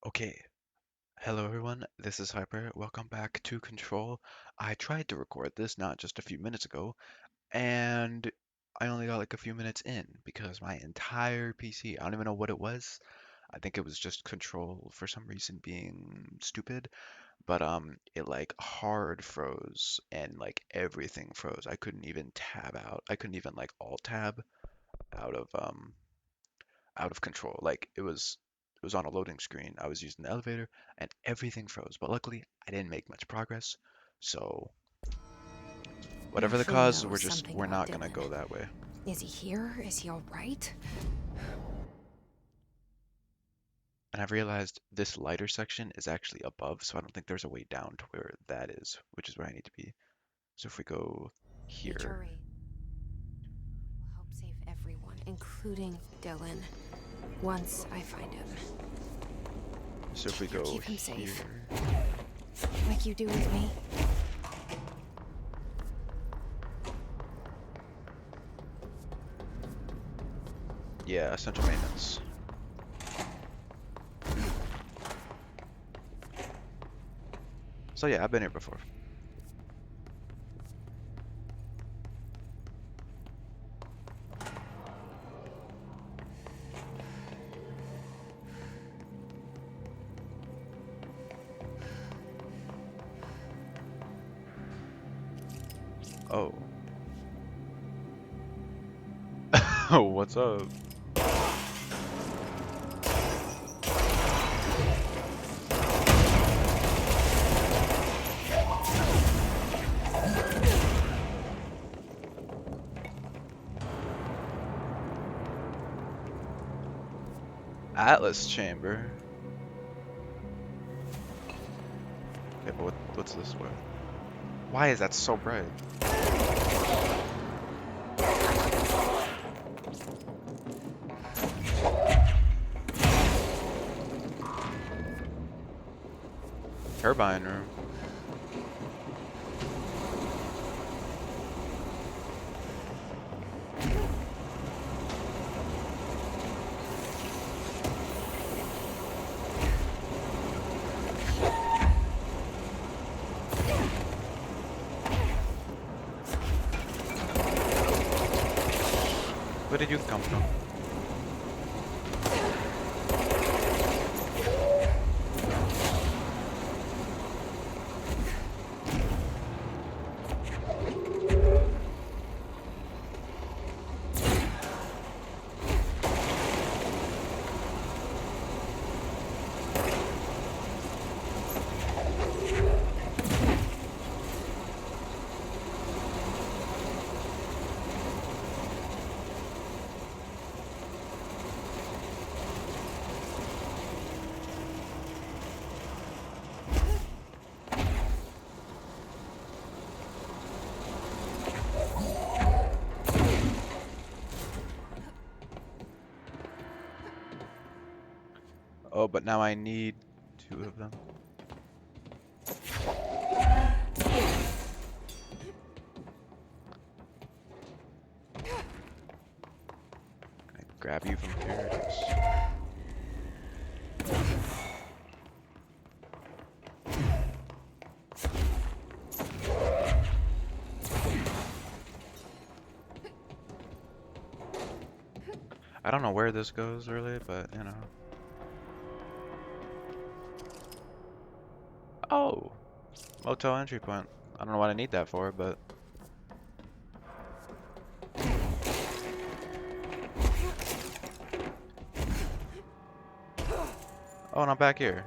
Okay, hello everyone, this is Hyper. Welcome back to Control. I tried to record this not just a few minutes ago, and I only got like a few minutes in because my entire PC, I don't even know what it was. I think it was just Control for some reason being stupid, but it like hard froze and like everything froze. I couldn't even tab out. I couldn't even like alt tab out of Control. Like it was on a loading screen. I was using the elevator and everything froze. But luckily, I didn't make much progress. So whatever the Ashley cause, knows something we're about not gonna Dylan. go that way. Is he here? Is he alright? And I've realized this lighter section is actually above, so I don't think there's a way down to where that is, which is where I need to be. So if we go here, HRA will help save everyone, including Dylan. Once I find him. so if we Can you go keep him safe? here, Like you do with me? yeah, essential maintenance. So yeah, I've been here before. Oh, oh, what's up? Atlas chamber. Okay, but what's this way? Why is that so bright? Turbine room. Where did you come from? Oh, but now I need two of them. Can I grab you from here? Yes. I don't know where this goes really, but you know. Oh, motel entry point. I don't know what I need that for, but oh, and I'm back here.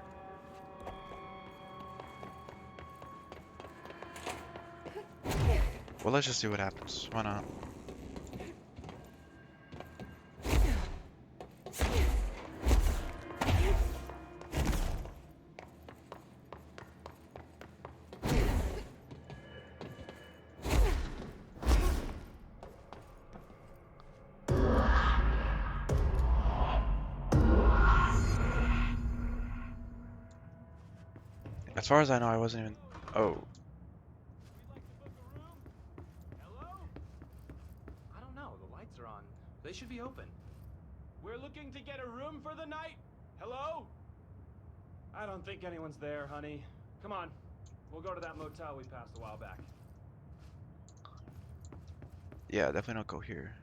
Well, let's just see what happens. Why not? As far as I know, I wasn't even. Oh, We'd like to book a room. Hello? I don't know. The lights are on. They should be open. We're looking to get a room for the night. Hello? I don't think anyone's there, honey. Come on. We'll go to that motel we passed a while back. Yeah, definitely don't go here.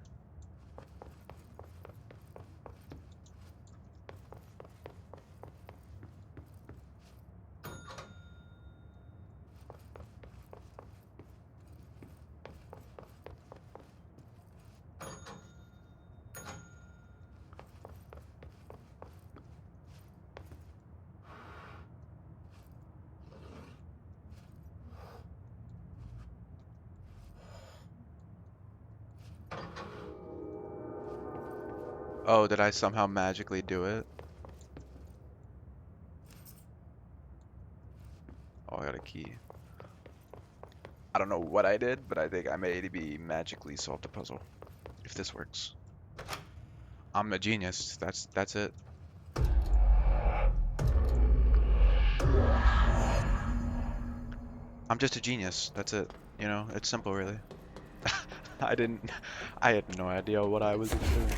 Oh, did I somehow magically do it? Oh, I got a key. I don't know what I did, but I think I maybe magically solved a puzzle. If this works. I'm a genius. That's it. I'm just a genius. That's it. You know, it's simple really. I had no idea what I was doing.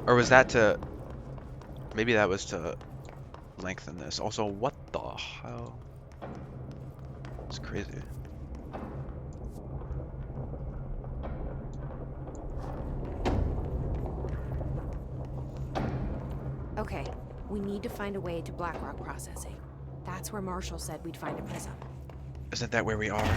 Or was that to, maybe that was to lengthen this. Also, what the hell? It's crazy. Okay, we need to find a way to Blackrock processing. That's where Marshall said we'd find a prism. Isn't that where we are?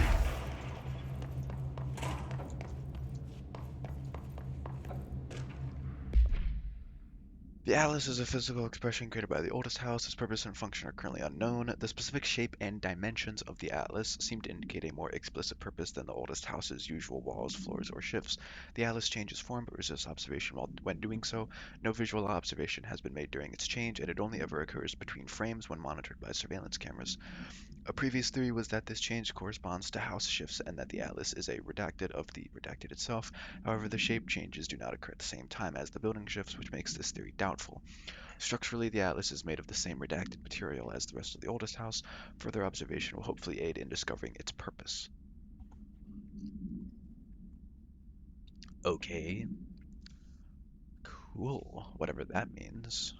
The atlas is a physical expression created by the oldest house. Its purpose and function are currently unknown. The specific shape and dimensions of the atlas seem to indicate a more explicit purpose than the oldest house's usual walls, floors, or shifts. The atlas changes form but resists observation when doing so. No visual observation has been made during its change, and it only ever occurs between frames when monitored by surveillance cameras. A previous theory was that this change corresponds to house shifts and that the atlas is a redacted of the redacted itself. However, the shape changes do not occur at the same time as the building shifts, which makes this theory doubtful. Structurally, the atlas is made of the same redacted material as the rest of the oldest house. Further observation will hopefully aid in discovering its purpose. Okay. Cool. Whatever that means.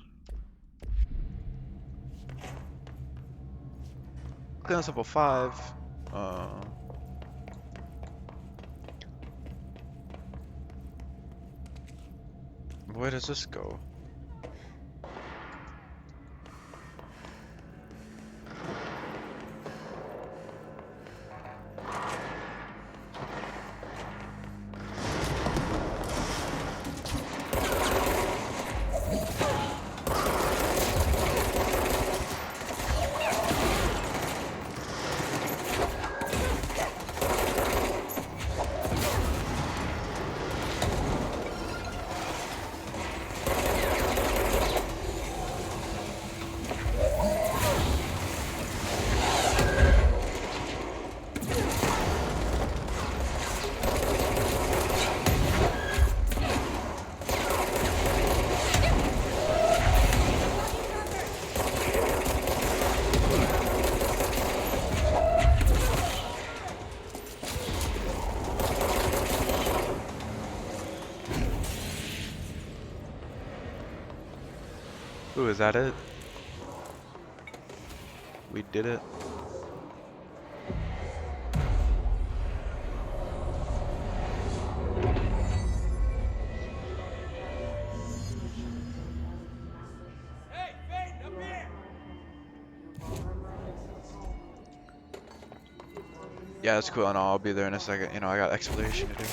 Clean level 5. Where does this go? Ooh, is that it? We did it. Hey, Fate, up here! Yeah, that's cool. And I'll be there in a second. You know, I got exploration to do.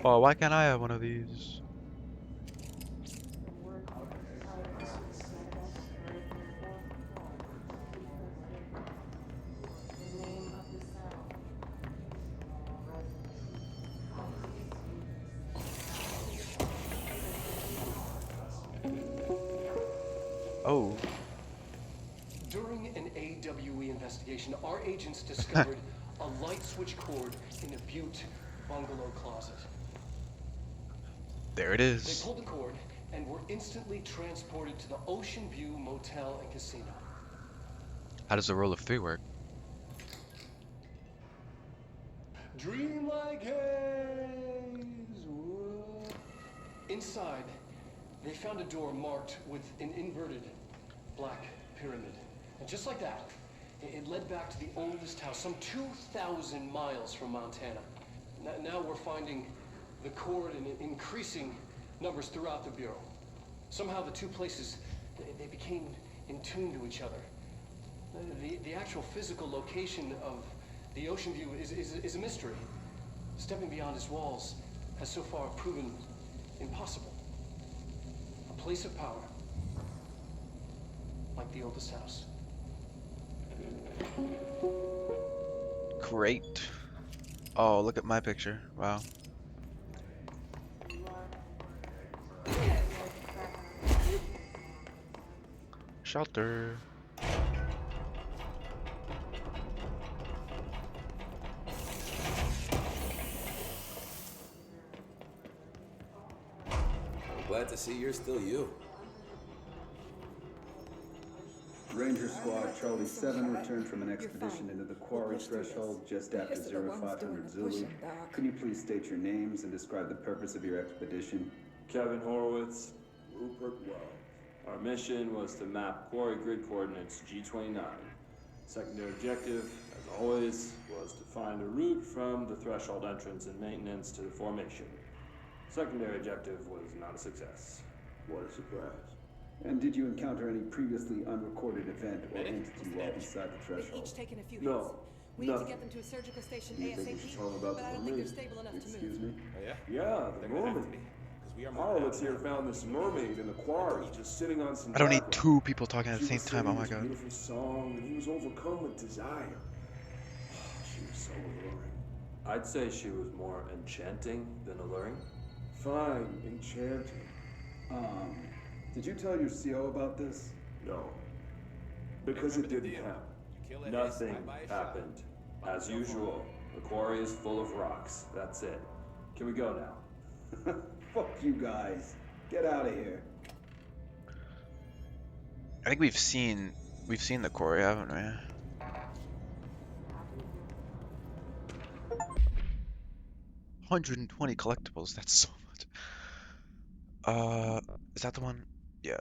Oh, why can't I have one of these? Oh, During an AWE investigation, our agents discovered a light switch cord in a Butte bungalow closet. there it They is. pulled the cord and were instantly transported to the Ocean View Motel and Casino. How does the roll of 3 work? Dream like haze. Whoa. Inside, they found a door marked with an inverted black pyramid. And just like that, it led back to the oldest house, some 2,000 miles from Montana. Now we're finding the cord in increasing numbers throughout the Bureau. Somehow the two places, they became in tune to each other. The actual physical location of the Ocean View is a mystery. Stepping beyond its walls has so far proven impossible. A place of power, like the oldest house. Great. Oh, look at my picture. Wow. Shelter. I'm glad to see you're still you. Ranger Squad Charlie 7 returned from an expedition into the quarry threshold just after 0500 Zulu. Can you please state your names and describe the purpose of your expedition? Kevin Horowitz, Rupert Wells. Our mission was to map quarry grid coordinates G29. Secondary objective, as always, was to find a route from the threshold entrance and maintenance to the formation. Secondary objective was not a success. What a surprise. And did you encounter any previously unrecorded event or entity while beside the They've threshold? each taken a few hits. No, We need to nothing. get them to a surgical station Do you think we should ASAP, tell them about but I the don't think they're mermaid? stable enough to Excuse move. me? Oh, yeah? Yeah, the They're gonna have to mermaid. be. Because we are Horowitz here found this mermaid in the quarry, just sitting on some I don't need background. 2 people talking at the She same was time. Oh singing my this god. beautiful song, and he was overcome with desire. She was so alluring. I'd say she was more enchanting than alluring. Fine, enchanting. Did you tell your CO about this? No. Because it Remember the didn't deal. happen. You kill a Nothing hiss, I buy a shot. happened. As usual, the quarry is full of rocks. That's it. Can we go now? Fuck you guys. Get out of here. I think we've seen the quarry, haven't we? 120 collectibles. That's so much. Is that the one? Yeah.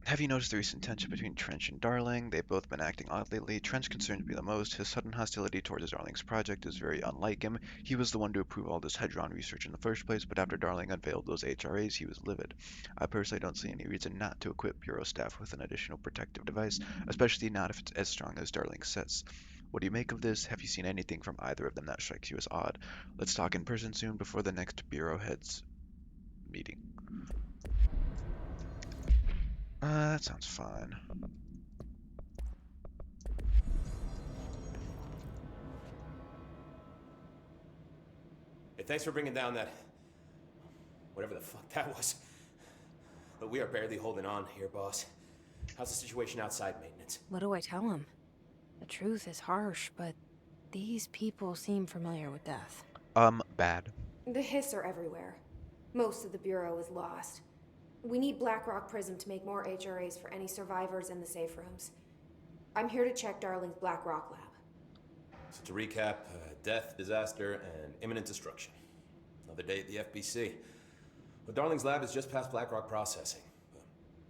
Have you noticed the recent tension between Trench and Darling? They've both been acting odd lately. Trench concerns me the most. His sudden hostility towards Darling's project is very unlike him. He was the one to approve all this Hedron research in the first place, but after Darling unveiled those HRAs, he was livid. I personally don't see any reason not to equip Bureau staff with an additional protective device, especially not if it's as strong as Darling says. What do you make of this? Have you seen anything from either of them that strikes you as odd? Let's talk in person soon before the next Bureau heads meeting. That sounds fine. Hey, thanks for bringing down that... whatever the fuck that was. But we are barely holding on here, boss. How's the situation outside maintenance? What do I tell him? The truth is harsh, but these people seem familiar with death. Bad. The hiss are everywhere. Most of the Bureau is lost. We need Blackrock Prism to make more HRAs for any survivors in the safe rooms. I'm here to check Darling's Blackrock lab. So to recap, death, disaster, and imminent destruction. Another day at the FBC. But Darling's lab is just past Blackrock processing.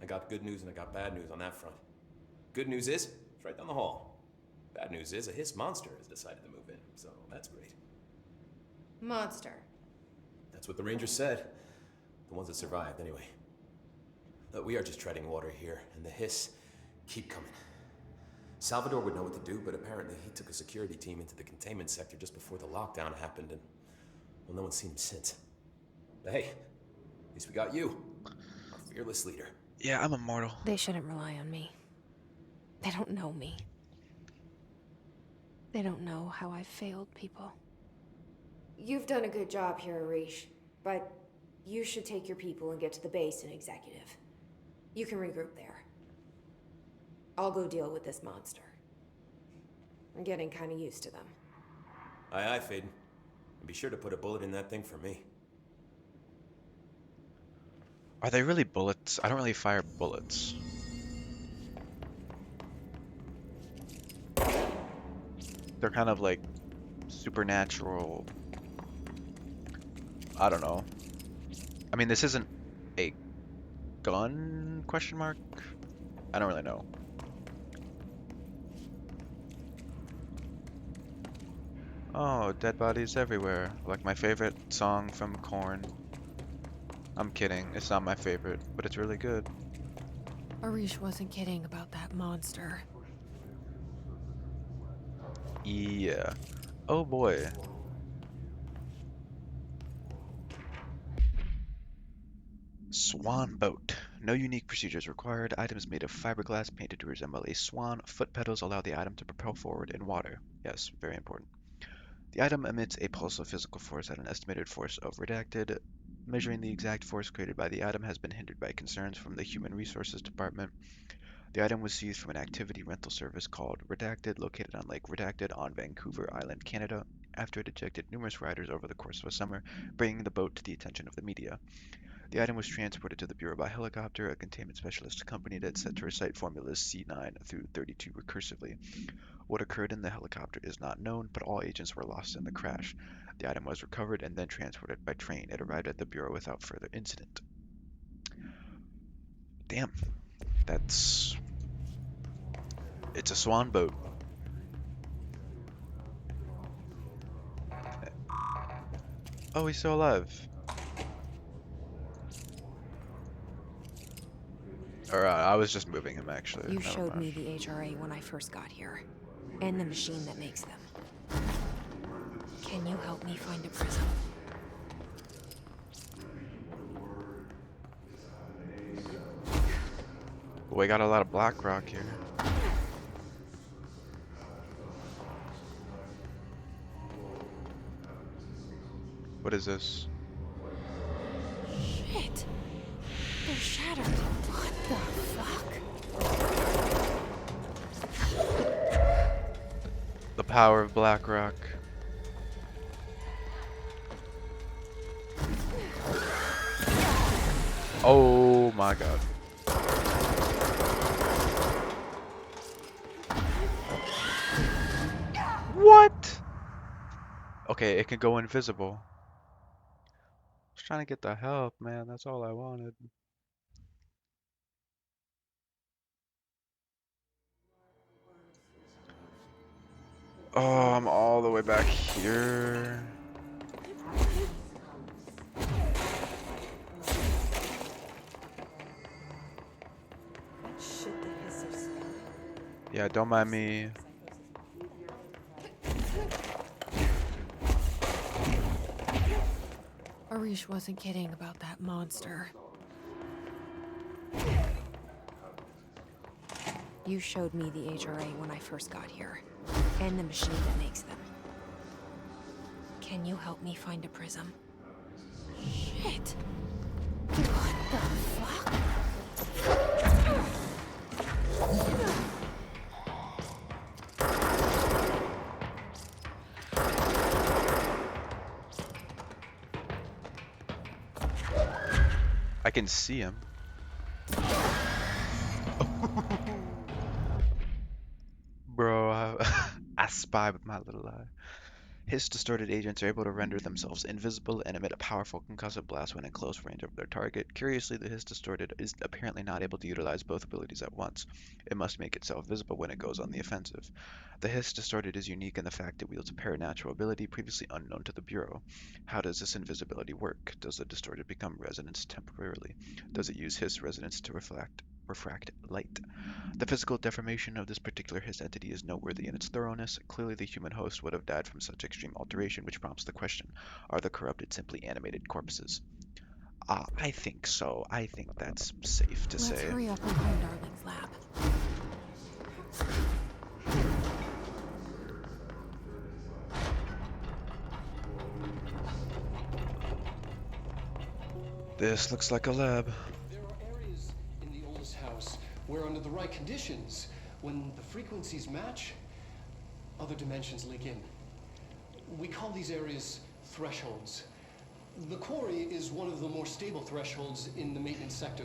I got good news and I got bad news on that front. Good news is, it's right down the hall. Bad news is, a hiss monster has decided to move in, so that's great. Monster. That's what the Rangers said. The ones that survived, anyway. But we are just treading water here, and the hiss keep coming. Salvador would know what to do, but apparently he took a security team into the containment sector just before the lockdown happened, and, well, no one's seen him since. But hey, at least we got you, our fearless leader. Yeah, I'm immortal. They shouldn't rely on me. They don't know me. They don't know how I've failed people. You've done a good job here, Arish, but you should take your people and get to the base in Executive. You can regroup there. I'll go deal with this monster. I'm getting kind of used to them. Aye, aye, Faden. And be sure to put a bullet in that thing for me. Are they really bullets? I don't really fire bullets. They're kind of like supernatural. I don't know. I mean, this isn't a gun, question mark? I don't really know. Oh, dead bodies everywhere. Like my favorite song from Korn. I'm kidding, it's not my favorite, but it's really good. Arish wasn't kidding about that monster. Yeah. Oh boy. Swan boat. No unique procedures required. Items made of fiberglass painted to resemble a swan. Foot pedals allow the item to propel forward in water. Yes, very important. The item emits a pulse of physical force at an estimated force of redacted. Measuring the exact force created by the item has been hindered by concerns from the Human Resources Department. The item was seized from an activity rental service called Redacted, located on Lake Redacted on Vancouver Island, Canada, after it ejected numerous riders over the course of a summer, bringing the boat to the attention of the media. The item was transported to the Bureau by helicopter. A containment specialist accompanied it, set to recite formulas C9 through 32 recursively. What occurred in the helicopter is not known, but all agents were lost in the crash. The item was recovered and then transported by train. It arrived at the Bureau without further incident. Damn. It's a swan boat. Oh, he's still alive. Or I was just moving him, actually. You Never showed mind. me the HRA when I first got here. And the machine that makes them. Can you help me find a prism? We got a lot of black rock here. What is this? Shit! They're shattered. What the fuck? The power of black rock. Oh my god. What? Okay, it can go invisible. I was trying to get the help, man. That's all I wanted. Oh, I'm all the way back here. Shit, the hiss of spelling. Yeah, don't mind me. Arish wasn't kidding about that monster. You showed me the HRA when I first got here. And the machine that makes them. Can you help me find a prism? Shit! What the fuck? I can see him. Bro, I spy with my little eye. His distorted agents are able to render themselves invisible and emit a powerful concussive blast when in close range of their target. Curiously, the His distorted is apparently not able to utilize both abilities at once. It must make itself visible when it goes on the offensive. The His distorted is unique in the fact it wields a paranatural ability previously unknown to the Bureau. How does this invisibility work? Does the distorted become resonance temporarily? Does it use His resonance to refract light? The physical deformation of this particular His entity is noteworthy in its thoroughness. Clearly the human host would have died from such extreme alteration, which prompts the question, are the corrupted simply animated corpses? I think so. I think that's safe to Let's say. hurry up and find Darling's lab. This looks like a lab. There are areas in the oldest house where, under the right conditions, when the frequencies match, other dimensions leak in. We call these areas thresholds. The quarry is one of the more stable thresholds in the maintenance sector.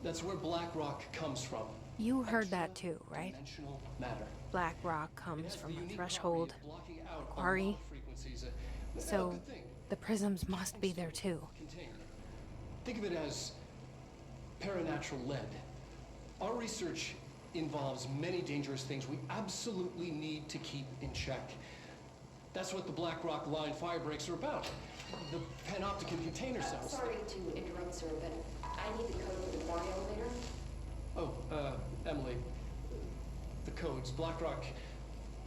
That's where black rock comes from. You heard that too, right? Dimensional matter. Black rock comes from a threshold, a quarry. So the prisms must be there too. Think of it as paranatural lead. Our research involves many dangerous things we absolutely need to keep in check. That's what the Black Rock Line fire breaks are about. The panopticon container cells. Sorry to interrupt, sir, but I need the code for the quarry elevator. Oh, Emily. The codes. Black Rock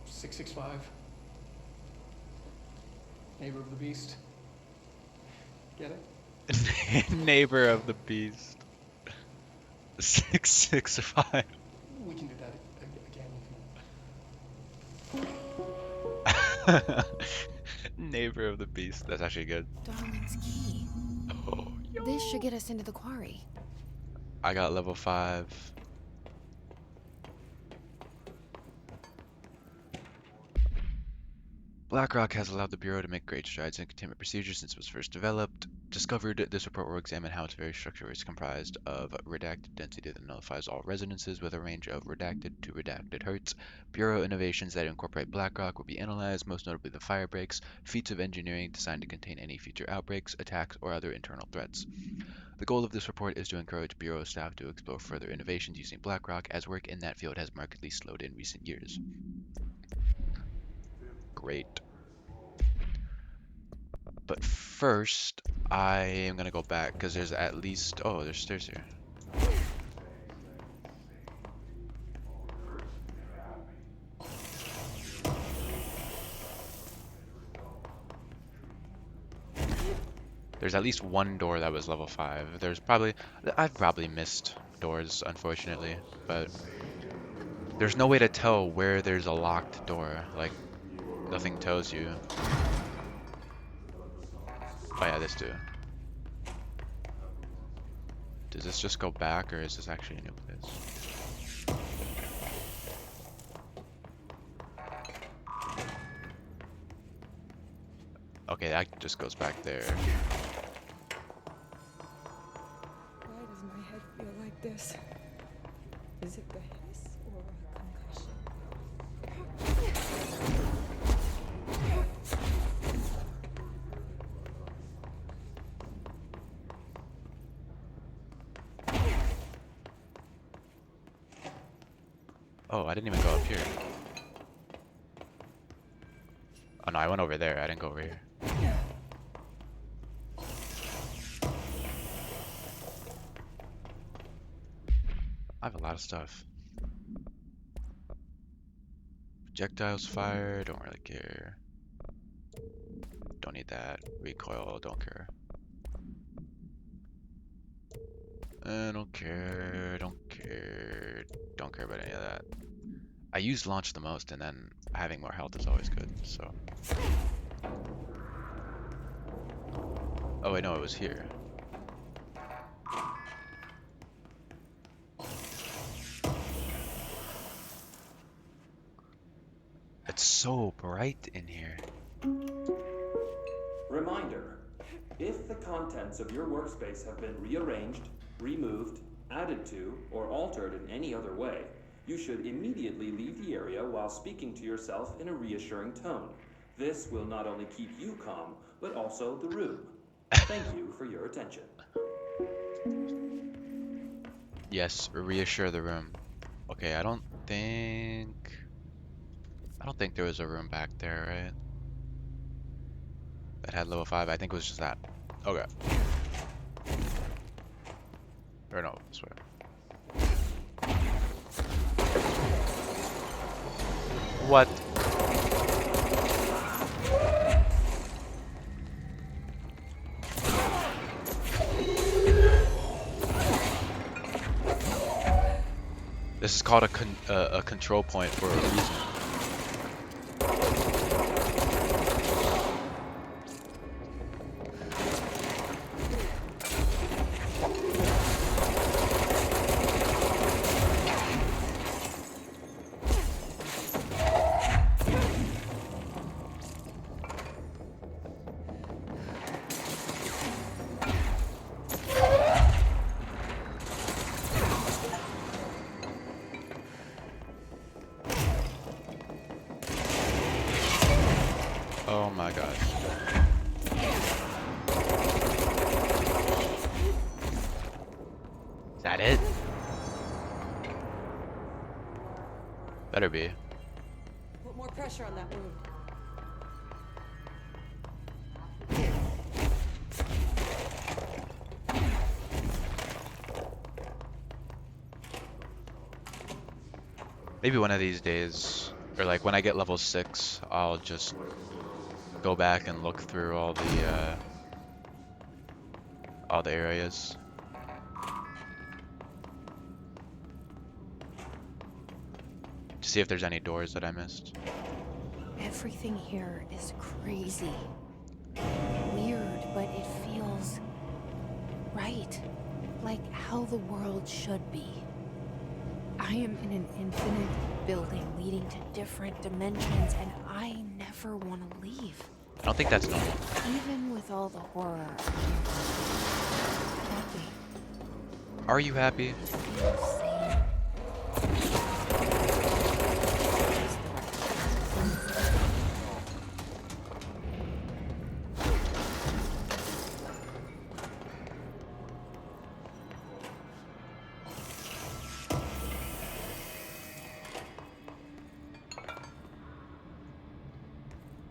665. Neighbor of the Beast. Get it? Neighbor of the beast. 665. We can do that again. Neighbor of the beast. That's actually good. Darling's key. Oh, This should get us into the quarry. I got level 5. BlackRock has allowed the Bureau to make great strides in containment procedures since it was first developed. Discovered, this report will examine how its very structure is comprised of redacted density that nullifies all resonances with a range of redacted to redacted hertz. Bureau innovations that incorporate BlackRock will be analyzed, most notably the fire breaks, feats of engineering designed to contain any future outbreaks, attacks, or other internal threats. The goal of this report is to encourage Bureau staff to explore further innovations using BlackRock, as work in that field has markedly slowed in recent years. Great. But first, I am gonna go back because there's at least, oh, there's stairs here. There's at least one door that was level 5. I've probably missed doors, unfortunately, but there's no way to tell where there's a locked door. Like, nothing tells you. Oh yeah, this too. Does this just go back, or is this actually a new place? Okay, that just goes back there. Why does my head feel like this? Is it the hiss or a concussion? Oh, I didn't even go up here. Oh no, I went over there. I didn't go over here. I have a lot of stuff. Projectiles fire, don't really care. Don't need that. Recoil, don't care. Don't care, don't care. Don't care about any of that. I use launch the most, and then having more health is always good, so. Oh wait, no, it was here. It's so bright in here. Reminder, if the contents of your workspace have been rearranged, removed, added to, or altered in any other way, you should immediately leave the area while speaking to yourself in a reassuring tone. This will not only keep you calm, but also the room. Thank you for your attention. Yes, reassure the room. Okay, I don't think there was a room back there, right? That had level 5. I think it was just that. Okay. Or no, this way. What? This is called a control point for a reason. Is that it? Better be. Put more pressure on that wound. Maybe one of these days, or like when I get level 6, I'll just go back and look through all the areas. To see if there's any doors that I missed. Everything here is crazy. Weird, but it feels right. Like how the world should be. I am in an infinite building leading to different dimensions, and I never want to leave. I don't think that's normal. Even with all the horror, I'm happy. Are you happy? It feels sane.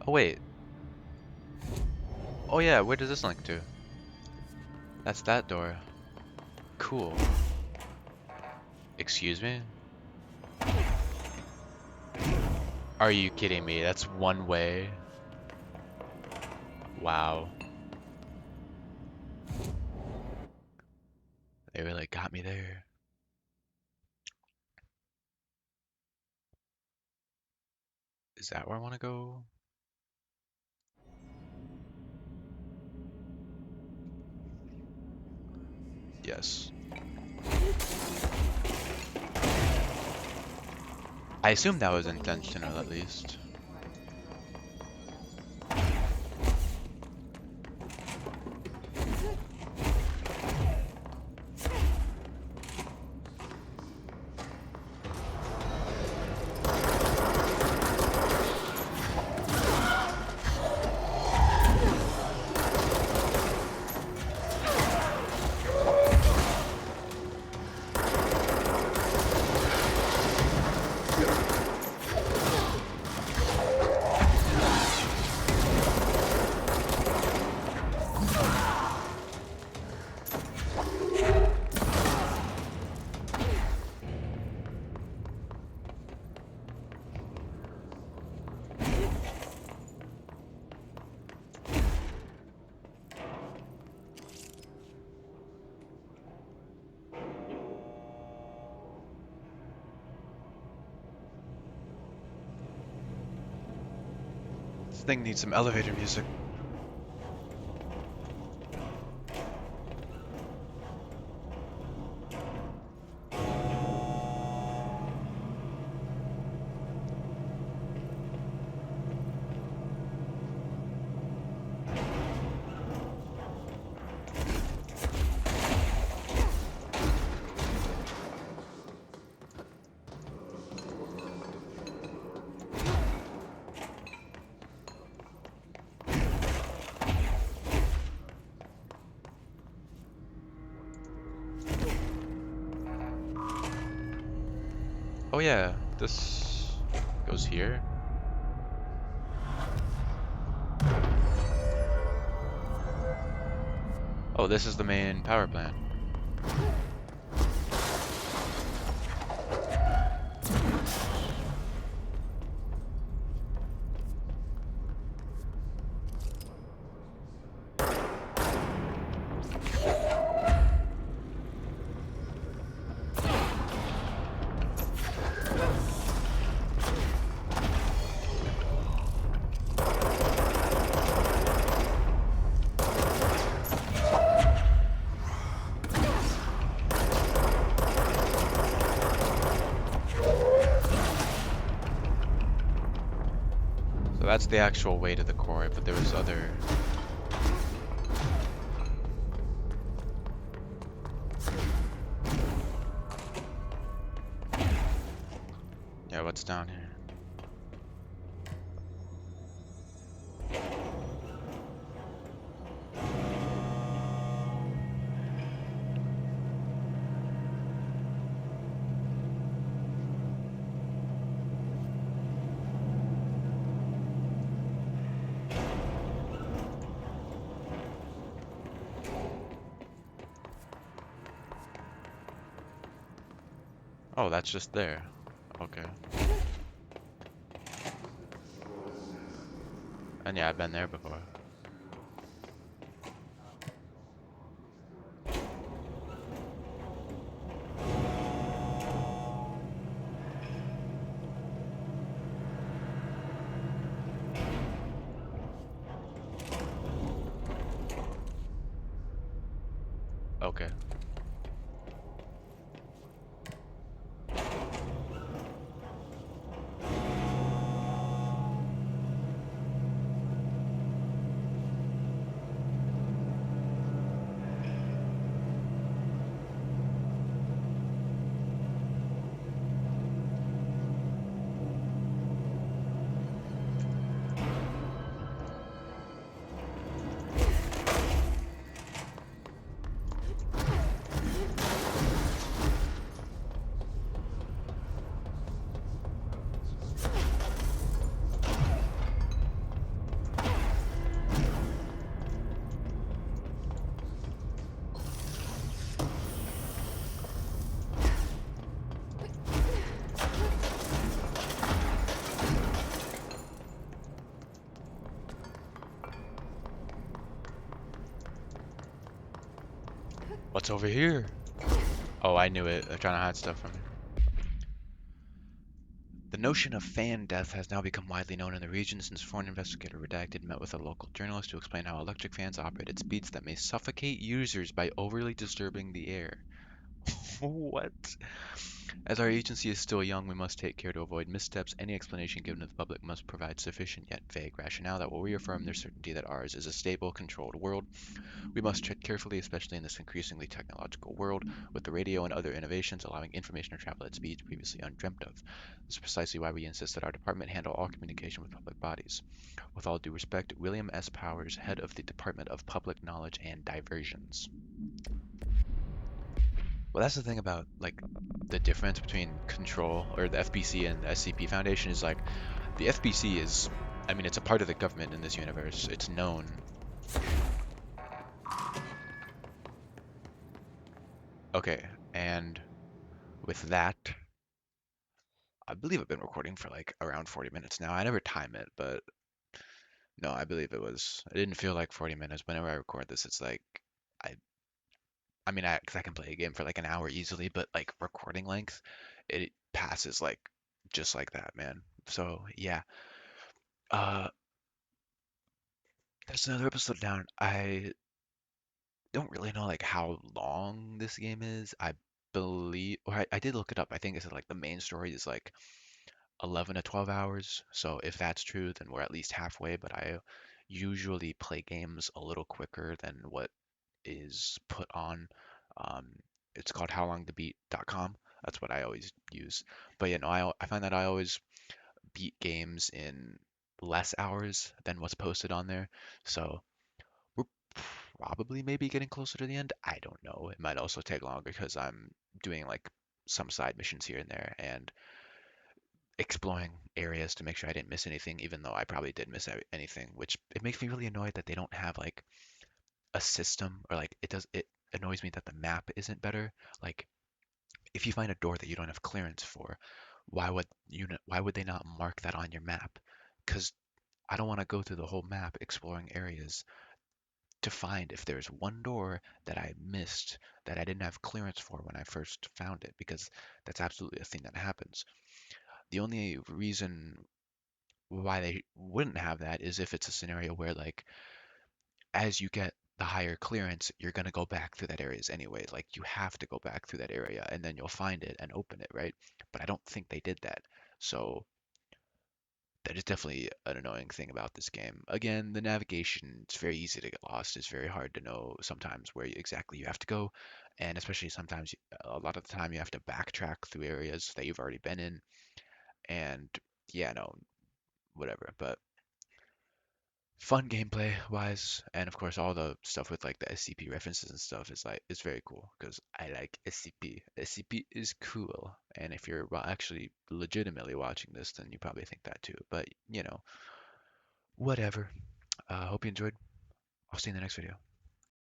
Oh wait. Oh yeah, where does this link to? That's that door. Cool. Excuse me? Are you kidding me? That's one way. Wow. They really got me there. Is that where I want to go? Yes. I assume that was intentional at least. This thing needs some elevator music. Oh yeah, this goes here. Oh, this is the main power plant. So that's the actual way to the core, but there was other... Yeah, what's down here? Oh, that's just there. Okay. And yeah, I've been there before. Okay. What's over here? Oh, I knew it. They're trying to hide stuff from me. The notion of fan death has now become widely known in the region since foreign investigator Redacted met with a local journalist to explain how electric fans operate at speeds that may suffocate users by overly disturbing the air. What? As our agency is still young, we must take care to avoid missteps. Any explanation given to the public must provide sufficient yet vague rationale that will reaffirm their certainty that ours is a stable, controlled world. We must tread carefully, especially in this increasingly technological world, with the radio and other innovations allowing information to travel at speeds previously undreamt of. This is precisely why we insist that our department handle all communication with public bodies. With all due respect, William S. Powers, head of the Department of Public Knowledge and Diversions. Well, that's the thing about like the difference between Control or the FBC and the SCP Foundation is like the FBC is, I mean, it's a part of the government in this universe. It's known. Okay, and with that, I believe I've been recording for like around 40 minutes now. I never time it, but no, I believe it was. It didn't feel like 40 minutes. Whenever I record this, it's like I, I mean, 'cause I can play a game for like an hour easily, but like recording length, it passes like just like that, man. So yeah, uh, that's another episode down. I don't really know like how long this game is. I believe, or I did look it up. I think it's like the main story is like 11 to 12 hours. So if that's true, then we're at least halfway. But I usually play games a little quicker than what is put on. Um, it's called howlongtobeat.com. That's what I always use. But you know, I find that I always beat games in less hours than what's posted on there. So we're probably maybe getting closer to the end. I don't know. It might also take longer because I'm doing like some side missions here and there and exploring areas to make sure I didn't miss anything, even though I probably did miss anything, which it makes me really annoyed that they don't have like a system or like it annoys me that the map isn't better. Like if you find a door that you don't have clearance for, why would they not mark that on your map? Because I don't want to go through the whole map exploring areas to find if there's one door that I missed that I didn't have clearance for when I first found it, because that's absolutely a thing that happens. The only reason why they wouldn't have that is if it's a scenario where like as you get the higher clearance, you're going to go back through that areas anyway. Like you have to go back through that area and then you'll find it and open it, right? But I don't think they did that. So that is definitely an annoying thing about this game. Again, the navigation, it's very easy to get lost. It's very hard to know sometimes where exactly you have to go. And especially sometimes, a lot of the time, you have to backtrack through areas that you've already been in. And yeah, no, whatever. But fun gameplay wise, and of course all the stuff with like the SCP references and stuff is like it's very cool because I like SCP. SCP is cool, and if you're actually legitimately watching this, then you probably think that too. But you know, whatever. Hope you enjoyed. I'll see you in the next video.